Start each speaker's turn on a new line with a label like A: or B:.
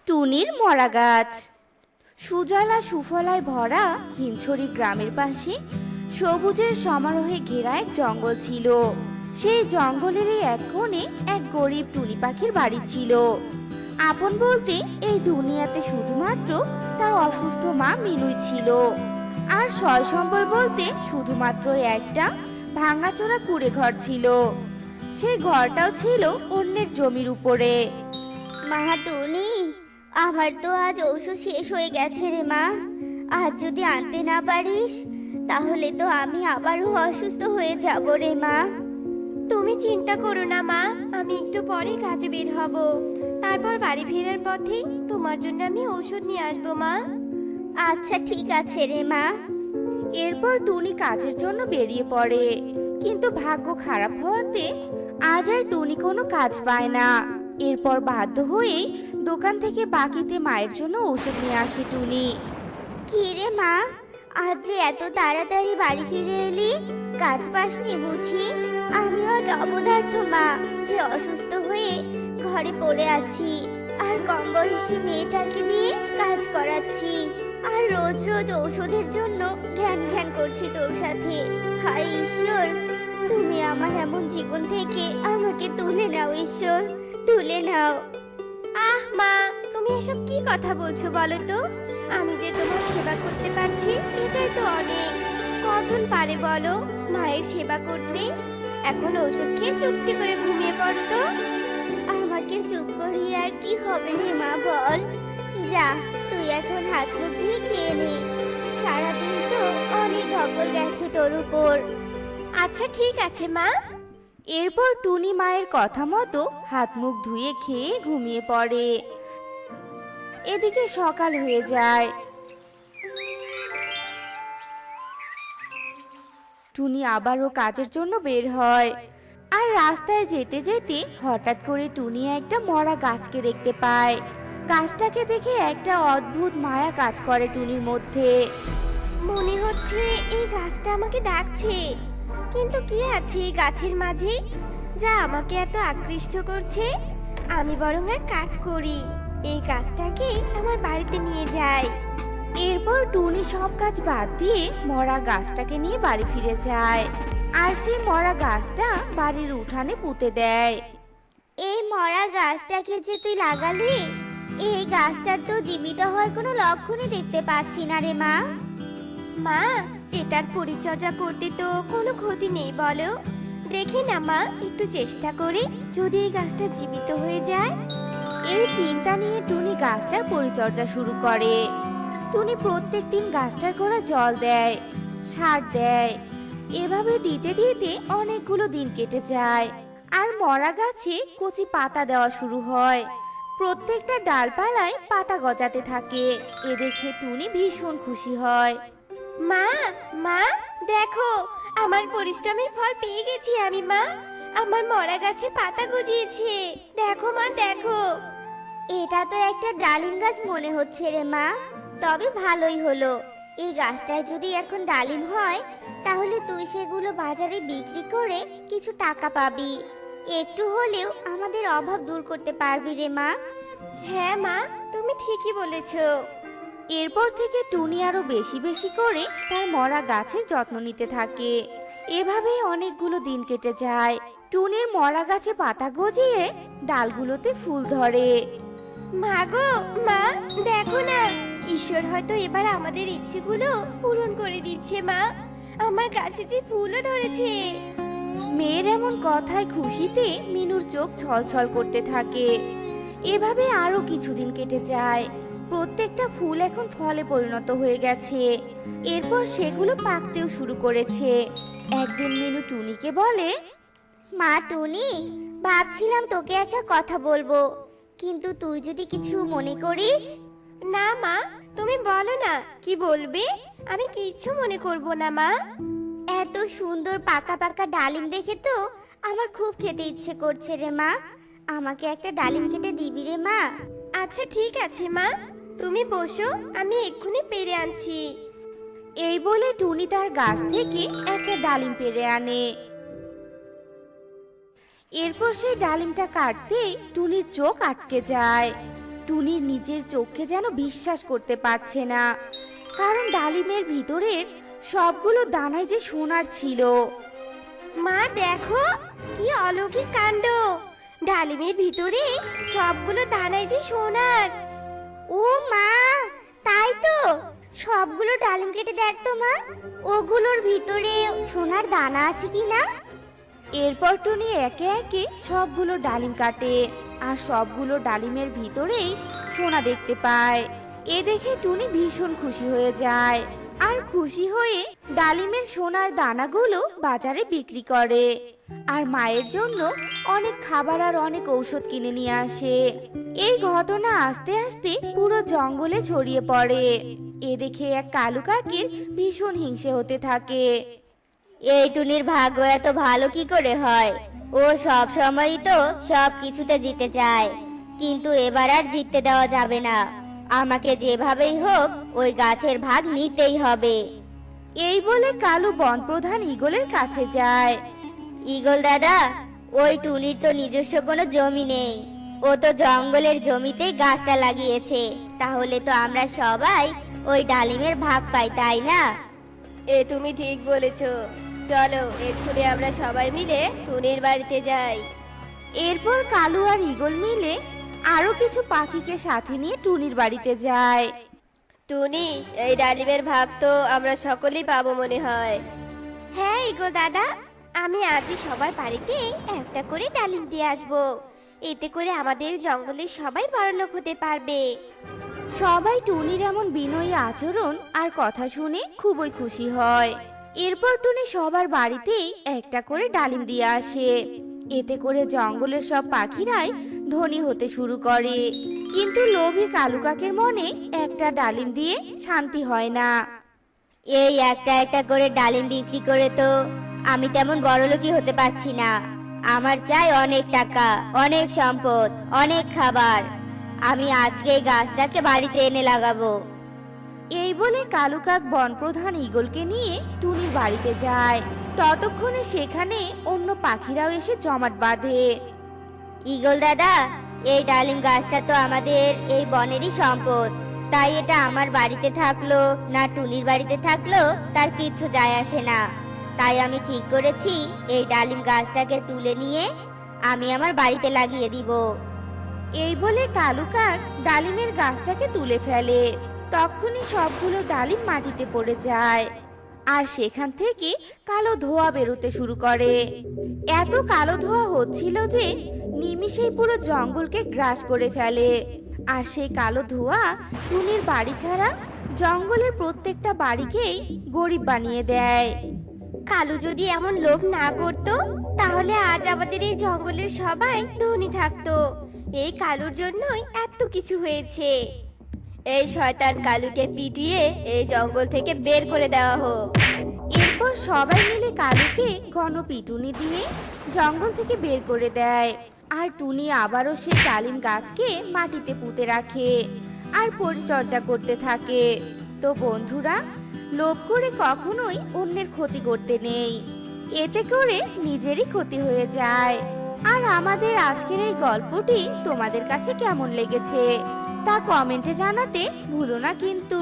A: টুনির মরা গাছ। সুজলা সুফলায় ভরা হিমছড়ি গ্রামের পাশে সবুজের সমারোহে ঘেরা এক জঙ্গল ছিল। সেই জঙ্গলেরই এক কোণে এক গরিব টুনি পাখির বাড়ি ছিল। আপন বলতে এই দুনিয়াতে শুধুমাত্র তার অসুস্থ মা মিনুই ছিল। আর সয় সম্বল বলতে শুধুমাত্র একটা ভাঙাচোরা কুঁড়ে ঘর ছিল। সেই ঘরটাও ছিল অন্যের জমির উপরে।
B: মা টুনি, আমার তো আজ ঔষধ শেষ হয়ে গেছে রে মা। আজ যদি আনতে না পারিস তাহলে তো আমি আবারও অসুস্থ হয়ে যাব রে মা।
C: তুমি চিন্তা করো না মা, আমি একটু পরে কাজে বের হব। তারপর বাড়ি ফেরার পথে তোমার জন্য আমি ঔষধ নিয়ে আসবো মা।
B: আচ্ছা ঠিক আছে রে মা।
A: এরপর টুনি কাজের জন্য বেরিয়ে পড়ে, কিন্তু ভাগ্য খারাপ হওয়াতে আজ আর টুনি কোনো কাজ পায় না। এরপর বাধ্য হয়েই দোকান থেকে বাকিতে মায়ের জন্য ওষুধ নিয়ে আসে টুনি।
B: কি রে মা, আজ যে এত তাড়াতাড়ি বাড়ি ফিরে এলি? কাজ পাসনি বুঝি? আমিও এক অপদার্থ মা, যে অসুস্থ হয়ে ঘরে পড়ে আছি আর কম বয়সী মেয়েটাকে দিয়ে কাজ করাচ্ছি, আর রোজ রোজ ঔষধের জন্য ঘ্যান ঘ্যান করছি তোর সাথে। হায় ঈশ্বর, তুমি আমার এমন জীবন থেকে আমাকে তুলে নাও ঈশ্বর, তুলে নাও।
C: আহ মা, তুমি এসব কি কথা বলছো বলো তো? আমি যে তোমার সেবা করতে পারছি এটাই তো অনেক। কজন পারে বলো মায়ের সেবা করতে? এখন ওষুধ খেয়ে চুপটি করে ঘুমিয়ে পড়ো তো।
B: আমাকে চুপ করিয়ে আর কি হবে রে মা, বল। যা, তুই এখন হাত মুখ ধুয়ে খেয়ে নে। সারাদিন তো অনেক ধকল গেছে তোর উপর।
C: আচ্ছা ঠিক আছে মা।
A: এরপর টুনি মায়ের কথা মতো হাত মুখ ধুয়ে খেয়ে ঘুমিয়ে পড়ে। এদিকে সকাল হয়ে যায়। টুনি আবারও কাজের জন্য বের হয়। আর রাস্তায় যেতে যেতে হঠাৎ করে টুনি একটা মরা গাছকে দেখতে পায়। গাছটাকে দেখে একটা অদ্ভুত মায়া কাজ করে টুনির মধ্যে।
C: মনে হচ্ছে এই গাছটা আমাকে ডাকছে, কিন্তু কি আছে এই গাছের মাঝে যা আমাকে এত আকৃষ্ট করছে? আমি বরং এক কাজ করি, এই গাছটাকে আমার বাড়িতে নিয়ে যাই।
A: এরপর টুনি সব কাজ বাদ দিয়ে মরা গাছটাকে নিয়ে বাড়ি ফিরে যায়। আর সেই মরা গাছটা বাড়ির উঠানে পুঁতে দেয়।
B: এই মরা গাছটাকে যে তুই লাগালি, এই গাছটার তো জীবিত হওয়ার কোনো লক্ষণই দেখতে পাচ্ছি না রে মা।
C: মা, এটার পরিচর্যা করতে তো কোনো ক্ষতি নেই বলো। দেখি না মা, একটু চেষ্টা করে যদি এই গাছটা জীবিত হয়ে যায়।
A: এই চিন্তা নিয়ে টুনি গাছটার পরিচর্যা শুরু করে। টুনি প্রত্যেকদিন গাছটার গোড়ায় জল দেয়, সার দেয়। এভাবে দিতে দিতে অনেকগুলো দিন কেটে যায়। আর মরা গাছে কচি পাতা দেওয়া শুরু হয়। প্রত্যেকটা ডালপালায় পাতা গজাতে থাকে। এ দেখে টুনি ভীষণ খুশি হয়।
C: মা, মা দেখো, আমার পরিশ্রমের ফল পেয়ে গেছি আমি মা। আমার মরা গাছে পাতা গজিয়েছে, দেখো মা দেখো।
B: এটা তো একটা ডালিম গাছ মনে হচ্ছে রে মা। তবে ভালোই হলো, এই গাছটায় যদি এখন ডালিম হয় তাহলে তুই সেগুলো বাজারে বিক্রি করে কিছু টাকা পাবি। একটু হলেও আমাদের অভাব দূর করতে পারবি রে মা।
C: হ্যাঁ মা, তুমি ঠিকই বলেছো।
A: এরপর থেকে টুনি আরো বেশি বেশি করে তার মরা গাছের যত্ন নিতে থাকে। এভাবেই অনেকগুলো দিন কেটে যায়। টুনির মরা গাছে পাতা গজিয়ে ডালগুলোতে ফুল ধরে।
C: মা গো মা, দেখো না, ঈশ্বর হয়তো এবার আমাদের ইচ্ছেগুলো পূরণ করে দিচ্ছে মা। আমার গাছে যে ফুলও ধরেছে।
A: মেয়ের এমন কথায় খুশিতে মিনুর চোখ ছলছল করতে থাকে। এভাবে আরো কিছুদিন কেটে যায়। প্রত্যেকটা ফুল এখন ফলে পরিণত হয়ে গেছে। এরপর সেগুলো পাকতেও শুরু করেছে। একদিন মিনু টুনিকে বলে,
B: মা টুনি, ভাবছিলাম তোকে একটা কথা বলবো, কিন্তু তুই যদি কিছু মনে করিস।
C: না মা, তুমি বলো না, কি বলবে? আমি কিচ্ছু মনে করব না মা।
B: এত সুন্দর পাকা পাকা ডালিম দেখে তো আমার খুব খেতে ইচ্ছে করছে রে মা। আমাকে একটা ডালিম কেটে দিবি রে মা?
C: আচ্ছা ঠিক আছে মা, তুমি বসো, আমি এক্ষুনি পেরে আনছি।
A: এই বলে টুনি তার গাছ থেকে একটা ডালিম পেড়ে আনে। এরপর সেই ডালিমটা কাটতেই টুনির চোখ আটকে যায়। টুনির নিজের চোখে যেন বিশ্বাস করতে পারছে না, কারণ ডালিমের ভিতরের সবগুলো দানায় যে সোনার ছিল।
C: মা দেখো, কি অলৌকিক কাণ্ড! ডালিমের ভিতরে সবগুলো দানায় যে সোনার।
B: ও মা, তাই তো! সবগুলো ডালিম কেটে দেখ তো মা, ওগুলোর ভিতরে সোনার দানা আছে কিনা।
A: এরপর টুনি একে একে সবগুলো ডালিম কাটে, আর সবগুলো ডালিমের ভিতরেই সোনা দেখতে পায়। এ দেখে টুনি ভীষণ খুশি হয়ে যায়, আর খুশি হয়ে ডালিমের সোনার দানাগুলো বাজারে বিক্রি করে, আর মায়ের জন্য অনেক খাবার আর অনেক ঔষধ কিনে নিয়ে আসে। এই ঘটনা আস্তে আস্তে পুরো জঙ্গলে ছড়িয়ে পড়ে। এ দেখে এক কালু কাকের ভীষণ হিংসে হতে থাকে।
B: এই টুনির ভাগ্য এত ভালো কি করে হয়? ও সব সময়ই তো সব কিছুতে জিতে যায়, কিন্তু এবার আর জিততে দেওয়া যাবে না। আমাকে যেভাবেই হোক ওই গাছের ভাগ নিতেই হবে।
A: এই বলে কালু বনপ্রধান ঈগলের কাছে যায়।
B: ঈগল দাদা, ওই টুনির তো নিজস্ব কোনো জমি নেই, ও তো জঙ্গলের জমিতেই গাছটা লাগিয়েছে। তাহলে তো আমরা সবাই ওই ডালিমের ভাগ পাই, তাই না?
C: তুমি ঠিক বলেছো। চলো এক্ষুনি আমরা সবাই মিলে টুনির বাড়িতে যাই।
A: এরপর কালু আর ঈগল মিলে আরো কিছু পাখিকে সাথে নিয়ে টুনির বাড়িতে যায়।
C: টুনি, এই ডালিমের ভাগ তো আমরা সকলেই পাবো মনে হয়। হ্যাঁ ঈগল দাদা, আমি আজই সবার বাড়িতে একটা করে ডালিম দিয়ে আসবো। এতে করে আমাদের জঙ্গলের সবাই বড়লোক হতে পারবে।
A: সবাই টুনির এমন বিনয়ী আচরণ আর কথা শুনে খুবই খুশি হয়। এরপর টুনি সবার বাড়িতেই একটা করে ডালিম দিয়ে আসে। এতে করে জঙ্গলের সব পাখিরাই ধনী হতে শুরু করে। কিন্তু লোভী কালু কাকের মনে একটা ডালিম দিয়ে শান্তি হয় না।
B: এই একটা একটা করে ডালিম বিক্রি করে তো আমি তেমন বড়লোকই হতে পারছি না। আমার চাই অনেক টাকা, অনেক সম্পদ, অনেক খাবার। আমি আজকে এই গাছটাকে বাড়িতে এনে লাগাবো।
A: এই বলে কালু কাক বনপ্রধান ঈগলকে নিয়ে টুনির বাড়িতে যায়। ততক্ষণে সেখানে অন্য পাখিরাও এসে জমাট বাঁধে।
B: ঈগল দাদা, এই ডালিম গাছটা তো আমাদের এই বনেরই সম্পদ, তাই এটা আমার বাড়িতে থাকলো না টুনির বাড়িতে থাকলো তার কিচ্ছু যায় আসে না। তাই আমি ঠিক করেছি এই ডালিম গাছটাকে তুলে নিয়ে আমি আমার বাড়িতে লাগিয়ে দিব।
A: এই বলে কালু কাক ডালিমের গাছটাকে তুলে ফেলে। তখনই সবগুলো ডালিম মাটিতে পড়ে যায়, আর সেখান থেকে কালো ধোঁয়া বেরোতে শুরু করে। এত কালো ধোঁয়া হচ্ছিল যে নিমিষেই পুরো জঙ্গলকে গ্রাস করে ফেলে। আর সেই কালো ধোঁয়া টুনির বাড়ি ছাড়া জঙ্গলের প্রত্যেকটা বাড়িকেই গরিব বানিয়ে দেয়।
C: কালু যদি এমন লোভ না করতো, তাহলে আজ আমাদের এই জঙ্গলের সবাই ধনী থাকতো। এই কালুর জন্যই এত কিছু হয়েছে। এই শয়তান কালুকে পিটিয়ে এই জঙ্গল থেকে বের করে দেওয়া হোক।
A: এরপর সবাই মিলে কালুকে ঘন পিটুনি দিয়ে জঙ্গল থেকে বের করে দেয়। আর টুনি আবারও সেই ডালিম গাছকে মাটিতে পুঁতে রাখে আর পরিচর্যা করতে থাকে। তো বন্ধুরা, লোভ করে কখনোই অন্যের ক্ষতি করতে নেই, এতে করে নিজেরই ক্ষতি হয়ে যায়। আর আমাদের আজকের এই গল্পটি তোমাদের কাছে কেমন লেগেছে তা কমেন্টে জানাতে ভুলো না কিন্তু।